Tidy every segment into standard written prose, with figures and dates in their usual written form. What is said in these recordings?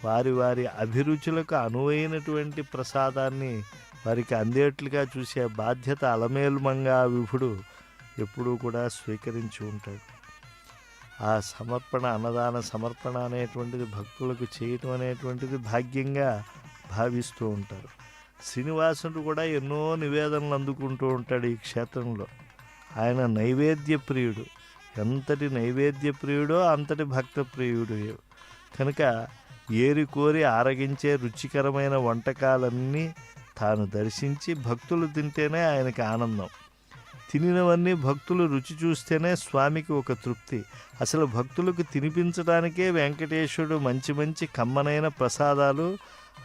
వారి వారి అభిరుచులకు అనువైనటువంటి ప్రసాదాన్ని వారికి అందేట్లుగా చూసే బాధ్యత అలమేలుమంగా విభుడు ఎప్పుడూ కూడా స్వీకరించి ఉంటాడు. ఆ సమర్పణ, అన్నదాన సమర్పణ అనేటువంటిది భక్తులకు చేయటం అనేటువంటిది భాగ్యంగా భావిస్తూ ఉంటారు. శ్రీనివాసుడు కూడా ఎన్నో నివేదనలు అందుకుంటూ ఉంటాడు ఈ క్షేత్రంలో. ఆయన నైవేద్య ప్రియుడు. ఎంతటి నైవేద్య ప్రియుడో అంతటి భక్త ప్రియుడు. కనుక ఏరి కోరి ఆరగించే రుచికరమైన వంటకాలన్నీ తాను దర్శించి భక్తులు తింటేనే ఆయనకి ఆనందం. తినినవన్నీ భక్తులు రుచి చూస్తేనే స్వామికి ఒక తృప్తి. అసలు భక్తులకు తినిపించడానికే వెంకటేశ్వరుడు మంచి మంచి కమ్మనైన ప్రసాదాలు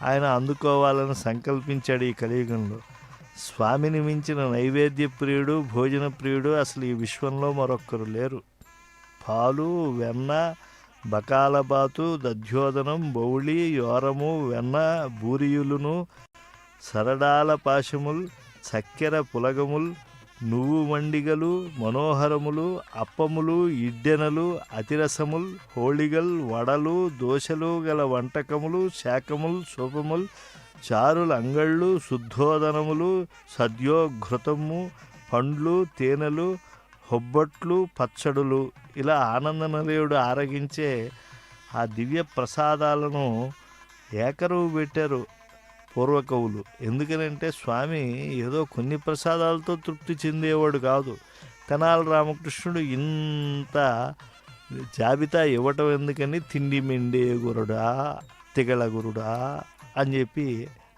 ఆయన అందుకోవాలని సంకల్పించాడు ఈ కలియుగంలో. స్వామిని మించిన నైవేద్య ప్రియుడు, భోజన ప్రియుడు అసలు ఈ విశ్వంలో మరొక్కరు లేరు. పాలు, వెన్న, బకాలబాతు, దధ్యోదనం, బౌళి, యోరము, వెన్న, బూరియులును, సరడాల పాశముల్, చక్కెర పులగముల్, నువ్వు మండిగలు, మనోహరములు, అప్పములు, ఇడ్డెనలు, అతిరసముల్, హోళిగల్, వడలు, దోశలు గల వంటకములు, శాకముల్, సోపముల్, చారులు, అంగళ్ళు, శుద్ధోదనములు, సద్యోఘృతము, పండ్లు, తేనెలు, హొబ్బట్లు, పచ్చడులు, ఇలా ఆనందనిలయుడు ఆరగించే ఆ దివ్య ప్రసాదాలను ఏకరువు పెట్టారు పూర్వకవులు. ఎందుకనంటే స్వామి ఏదో కొన్ని ప్రసాదాలతో తృప్తి చెందేవాడు కాదు. తెనాలి రామకృష్ణుడు ఇంత జాబితా ఇవ్వటం ఎందుకని తిండి మెండే గురుడా, తిగల గురుడా అని చెప్పి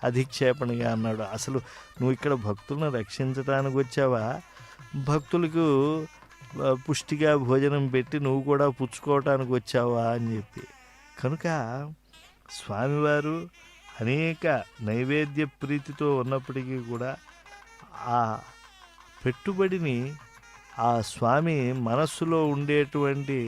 అధిక్షేపణగా అన్నాడు. అసలు నువ్వు ఇక్కడ భక్తులను రక్షించడానికి వచ్చావా, భక్తులకు పుష్టిగా భోజనం పెట్టి నువ్వు కూడా పుచ్చుకోవటానికి వచ్చావా అని చెప్పి. కనుక స్వామివారు అనేక నైవేద్య ప్రీతితో ఉన్నప్పటికీ కూడా ఆ పెట్టుబడిని ఆ స్వామి మనస్సులో ఉండేటువంటి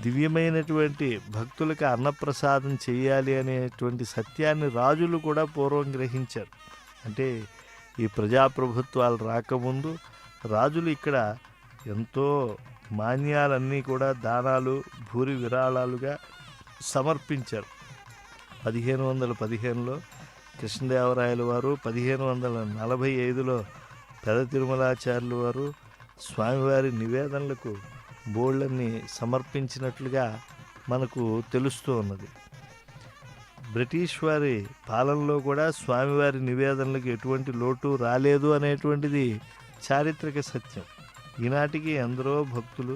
దివ్యమైనటువంటి భక్తులకు అన్నప్రసాదం చేయాలి అనేటువంటి సత్యాన్ని రాజులు కూడా పూర్వం గ్రహించారు. అంటే ఈ ప్రజాప్రభుత్వాలు రాకముందు రాజులు ఇక్కడ ఎంతో మాన్యాలన్నీ కూడా దానాలు, భూరి విరాళాలుగా సమర్పించారు. 1515లో కృష్ణదేవరాయలు వారు, 1545లో పెద తిరుమలాచార్యులు వారు స్వామివారి నివేదనలకు బోళ్ళన్ని సమర్పించినట్లుగా మనకు తెలుస్తూ ఉన్నది. బ్రిటిష్ వారి పాలనలో కూడా స్వామివారి నివేదనలకు ఎటువంటి లోటు రాలేదు అనేటువంటిది చారిత్రక సత్యం. ఈనాటికి ఎందరో భక్తులు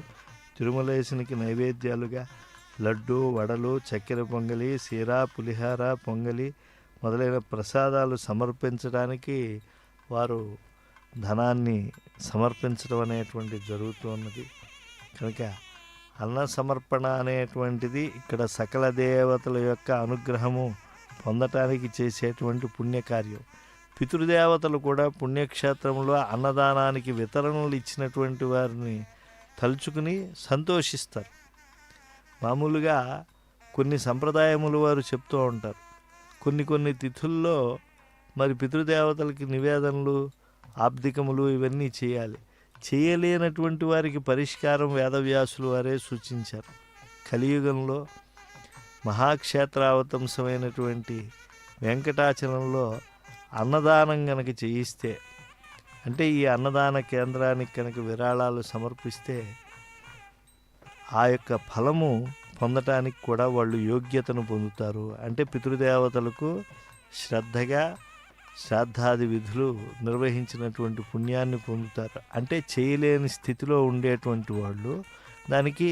తిరుమలేశునికి నైవేద్యాలుగా లడ్డు, వడలు, చక్కెర పొంగలి, సీరా, పులిహార, పొంగలి మొదలైన ప్రసాదాలు సమర్పించడానికి వారు ధనాన్ని సమర్పించడం అనేటువంటి జరుగుతూ ఉన్నది. కనుక అన్న సమర్పణ అనేటువంటిది ఇక్కడ సకల దేవతల యొక్క అనుగ్రహము పొందటానికి చేసేటువంటి పుణ్యకార్యం. పితృదేవతలు కూడా పుణ్యక్షేత్రంలో అన్నదానానికి వితరణలు ఇచ్చినటువంటి వారిని తలుచుకుని సంతోషిస్తారు. మామూలుగా కొన్ని సంప్రదాయములు వారు చెప్తూ ఉంటారు, కొన్ని తిథుల్లో మరి పితృదేవతలకి నివేదనలు, ఆబ్దికములు ఇవన్నీ చేయాలి. చేయలేనటువంటి వారికి పరిష్కారం వేదవ్యాసులు వారే సూచించారు. కలియుగంలో మహాక్షేత్రావతంసమైనటువంటి వెంకటాచలంలో అన్నదానం కనుక చేయిస్తే, అంటే ఈ అన్నదాన కేంద్రానికి కనుక విరాళాలు సమర్పిస్తే ఆ యొక్క ఫలము పొందటానికి కూడా వాళ్ళు యోగ్యతను పొందుతారు. అంటే పితృదేవతలకు శ్రద్ధగా శ్రాద్ధాది విధులు నిర్వహించినటువంటి పుణ్యాన్ని పొందుతారు. అంటే చేయలేని స్థితిలో ఉండేటువంటి వాళ్ళు దానికి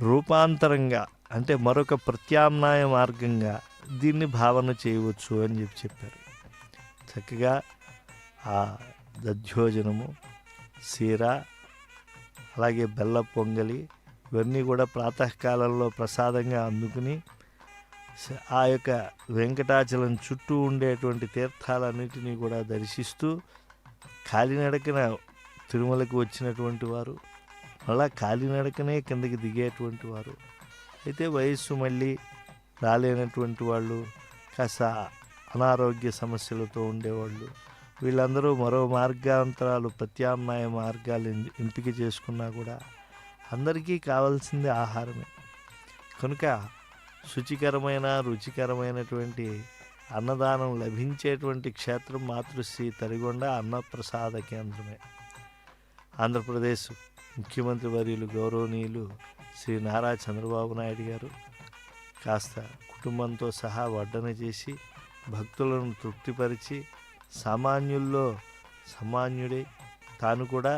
రూపాంతరంగా, అంటే మరొక ప్రత్యామ్నాయ మార్గంగా దీన్ని భావన చేయవచ్చు అని చెప్పారు. చక్కగా ఆ దధ్యోజనము, సీర, అలాగే బెల్ల పొంగలి ఇవన్నీ కూడా ప్రాతకాలంలో ప్రసాదంగా అందుకుని ఆ యొక్క వెంకటాచలం చుట్టూ ఉండేటువంటి తీర్థాలన్నిటినీ కూడా దర్శిస్తూ కాలినడకన తిరుమలకు వచ్చినటువంటి వారు మళ్ళా కాలినడకనే కిందకి దిగేటువంటి వారు, అయితే వయస్సు మళ్ళీ రాలేనటువంటి వాళ్ళు, కాస్త అనారోగ్య సమస్యలతో ఉండేవాళ్ళు, వీళ్ళందరూ మరో మార్గాంతరాలు, ప్రత్యామ్నాయ మార్గాలు ఎంపిక చేసుకున్నా కూడా అందరికీ కావాల్సింది ఆహారమే. కనుక శుచికరమైన రుచికరమైనటువంటి అన్నదానం లభించేటువంటి క్షేత్రం మాతృశ్రీ తరిగొండ అన్నప్రసాద కేంద్రమే. ఆంధ్రప్రదేశ్ ముఖ్యమంత్రి వర్యులు గౌరవనీయులు శ్రీ నారా చంద్రబాబు నాయుడు గారు కాస్త కుటుంబంతో సహా వడ్డన చేసి భక్తులను తృప్తిపరిచి సామాన్యుల్లో సామాన్యుడై తాను కూడా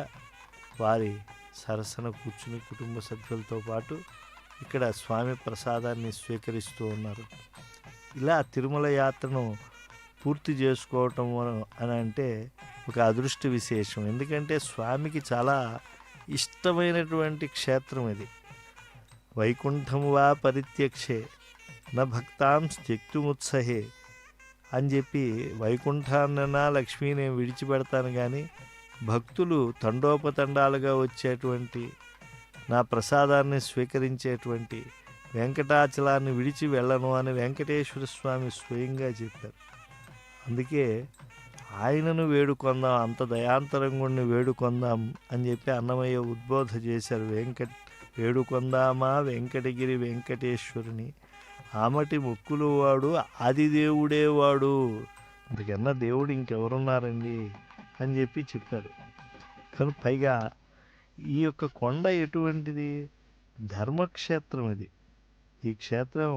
వారి సరసన కూర్చుని కుటుంబ సభ్యులతో పాటు ఇక్కడ స్వామి ప్రసాదాన్ని స్వీకరిస్తూ ఉన్నారు. ఇలా తిరుమల యాత్రను పూర్తి చేసుకోవటం అని అంటే ఒక అదృష్ట విశేషం. ఎందుకంటే స్వామికి చాలా ఇష్టమైనటువంటి క్షేత్రం ఇది. వైకుంఠం వా పరిత్యక్షే న భక్తాం త్యక్తుముత్సహే అని చెప్పి వైకుంఠాన్న లక్ష్మీ నేను విడిచిపెడతాను, కానీ భక్తులు తండోపతండాలుగా వచ్చేటువంటి నా ప్రసాదాన్ని స్వీకరించేటువంటి వెంకటాచలాన్ని విడిచి వెళ్ళను అని వెంకటేశ్వర స్వామి స్వయంగా చెప్పారు. అందుకే ఆయనను వేడుకొందాం, అంత దయాంతరంగుణ్ణి వేడుకొందాం అని చెప్పి అన్నమయ్య ఉద్బోధ చేశారు. వేడుకొందామా వెంకటగిరి వెంకటేశ్వరుని, ఆమటి మొక్కులు వాడు ఆదిదేవుడే వాడు, అందుకన్నా దేవుడు ఇంకెవరున్నారండి అని చెప్పి చెప్పారు. కానీ పైగా ఈ యొక్క కొండ ఎటువంటిది? ధర్మక్షేత్రం ఇది. ఈ క్షేత్రం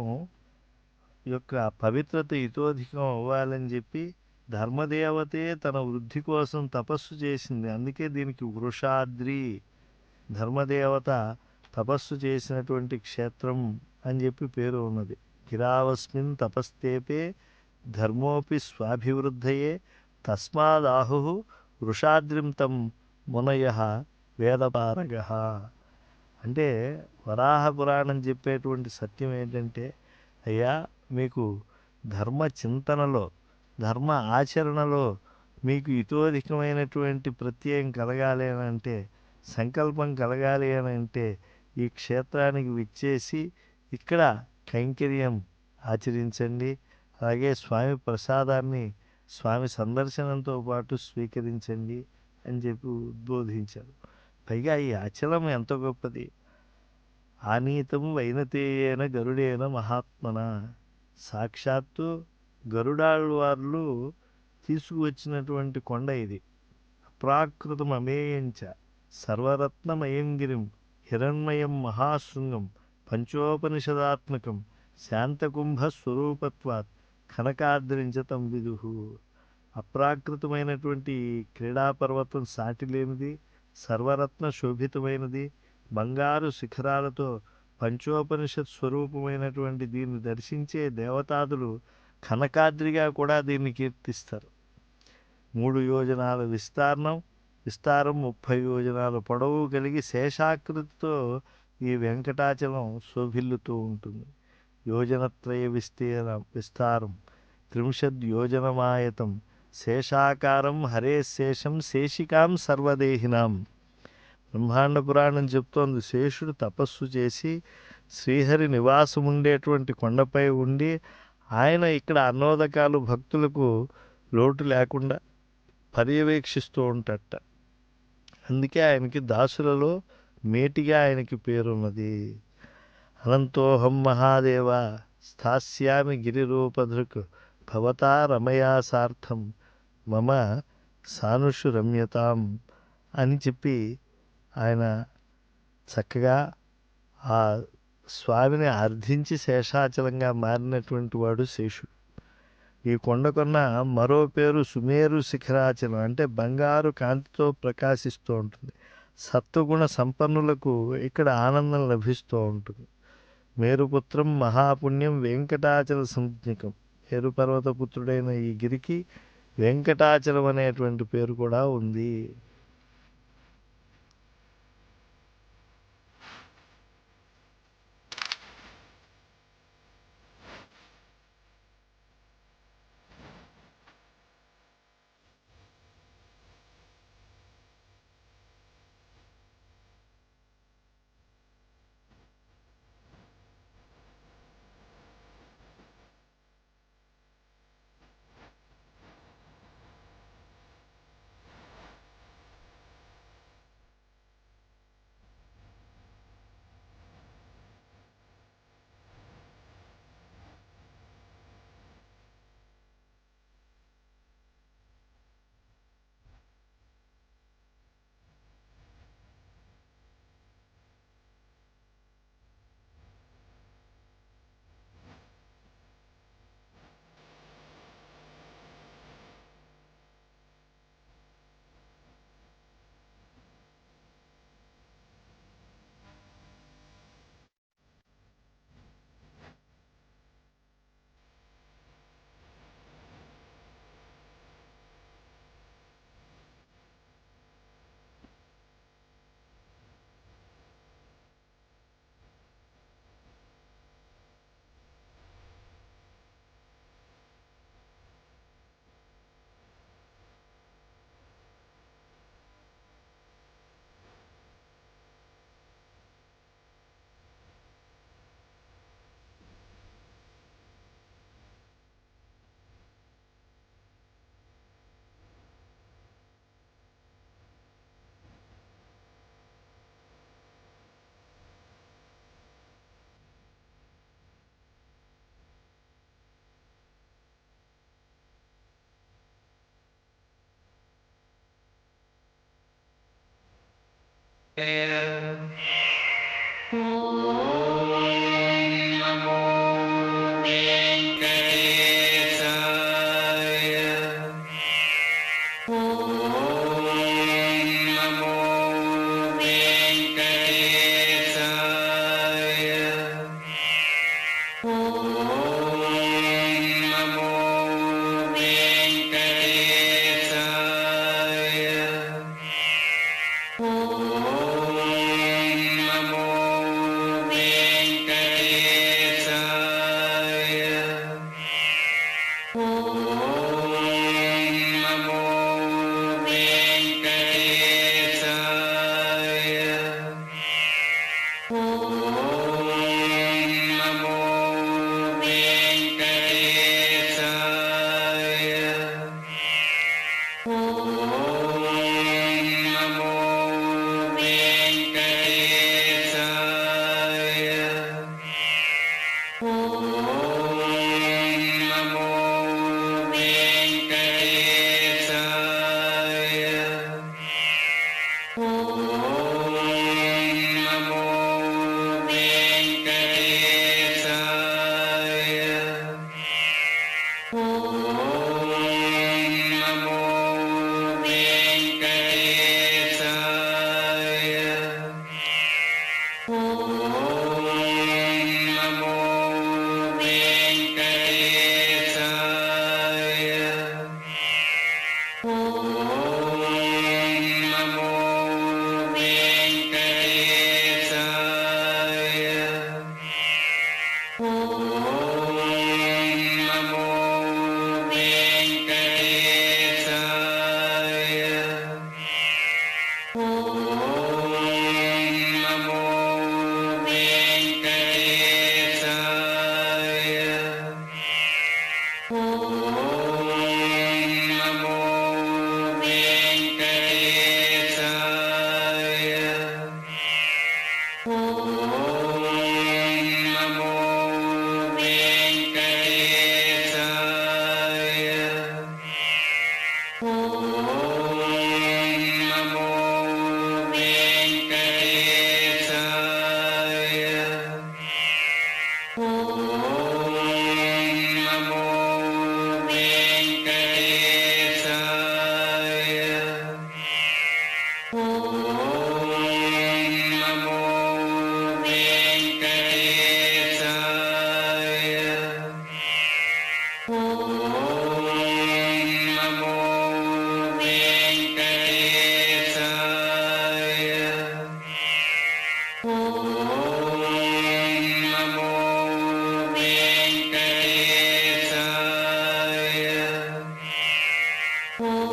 యొక్క పవిత్రత ఇతోధికం అవ్వాలని చెప్పి ధర్మదేవతే తన వృద్ధి కోసం తపస్సు చేసింది. అందుకే దీనికి వృషాద్రి, ధర్మదేవత తపస్సు చేసినటువంటి క్షేత్రం అని చెప్పి పేరు ఉన్నది. గిరావస్మిన్ తపస్తేపే ధర్మోపి స్వాభివృద్ధయే తస్మాదాహు వృషాద్రిం తం మునయ వేదపారగ. అంటే వరాహ పురాణం చెప్పేటువంటి సత్యం ఏంటంటే, అయ్యా మీకు ధర్మ చింతనలో ధర్మ ఆచరణలో మీకు ఇతోధికమైనటువంటి ప్రత్యయం కలగాలి అని అంటే, సంకల్పం కలగాలి అని అంటే ఈ క్షేత్రానికి విచ్చేసి ఇక్కడ కైంకర్యం ఆచరించండి. అలాగే స్వామి ప్రసాదాన్ని స్వామి సందర్శనంతో పాటు స్వీకరించండి అని చెప్పి ఉద్బోధించారు. పైగా ఈ అచలం ఎంత గొప్పది. ఆనీతం వైనతేయేన గరుడేన మహాత్మన, సాక్షాత్తు గరుడాళ్వార్లు తీసుకువచ్చినటువంటి కొండ ఇది. అప్రాకృతం అమేయంచ సర్వరత్నమయం గిరిం హిరణ్మయం మహాశృంగం పంచోపనిషదాత్మకం శాంతకుంభ స్వరూపత్వాత్ కనకాద్రించతం విదుహు. అప్రాకృతమైనటువంటి క్రీడాపర్వతం సాటిలేనిది, సర్వరత్న శోభితమైనది, బంగారు శిఖరాలతో పంచోపనిషత్ స్వరూపమైనటువంటి దీన్ని దర్శించే దేవతాదులు కనకాద్రిగా కూడా దీన్ని కీర్తిస్తారు. 3 యోజనాల విస్తారం, 30 యోజనాల పొడవు కలిగి శేషాకృతితో ఈ వెంకటాచలం శోభిల్లుతూ ఉంటుంది. యోజనత్రయ విస్తారం 30 యోజనమాయతం శేషాకారం హరే శేషం శేషికాం సర్వదేహినాం. బ్రహ్మాండ పురాణం చెప్తోంది, శేషుడు తపస్సు చేసి శ్రీహరి నివాసం ఉండేటువంటి కొండపై ఉండి ఆయన ఇక్కడ అన్నోదకాలు భక్తులకు లోటు లేకుండా పర్యవేక్షిస్తూ ఉంటాడట. అందుకే ఆయనకి దాసులలో మేటిగా ఆయనకి పేరున్నది. అనంతోహం మహాదేవ స్థాస్యామి గిరిరూపధృక్ భవతా రమయా సార్థం మమ సానుషు రమ్యతాం అని చెప్పి ఆయన చక్కగా ఆ స్వామిని అర్థించి శేషాచలంగా మారినటువంటి వాడు శేషుడు. ఈ కొండకొన్న మరో పేరు సుమేరు శిఖరాచలం, అంటే బంగారు కాంతితో ప్రకాశిస్తూ ఉంటుంది. సత్వగుణ సంపన్నులకు ఇక్కడ ఆనందం లభిస్తూ ఉంటుంది. మేరుపుత్రం మహాపుణ్యం వెంకటాచల సంజ్ఞకం. మేరుపర్వత పుత్రుడైన ఈ గిరికి వెంకటాచలం అనేటువంటి పేరు కూడా ఉంది. Oh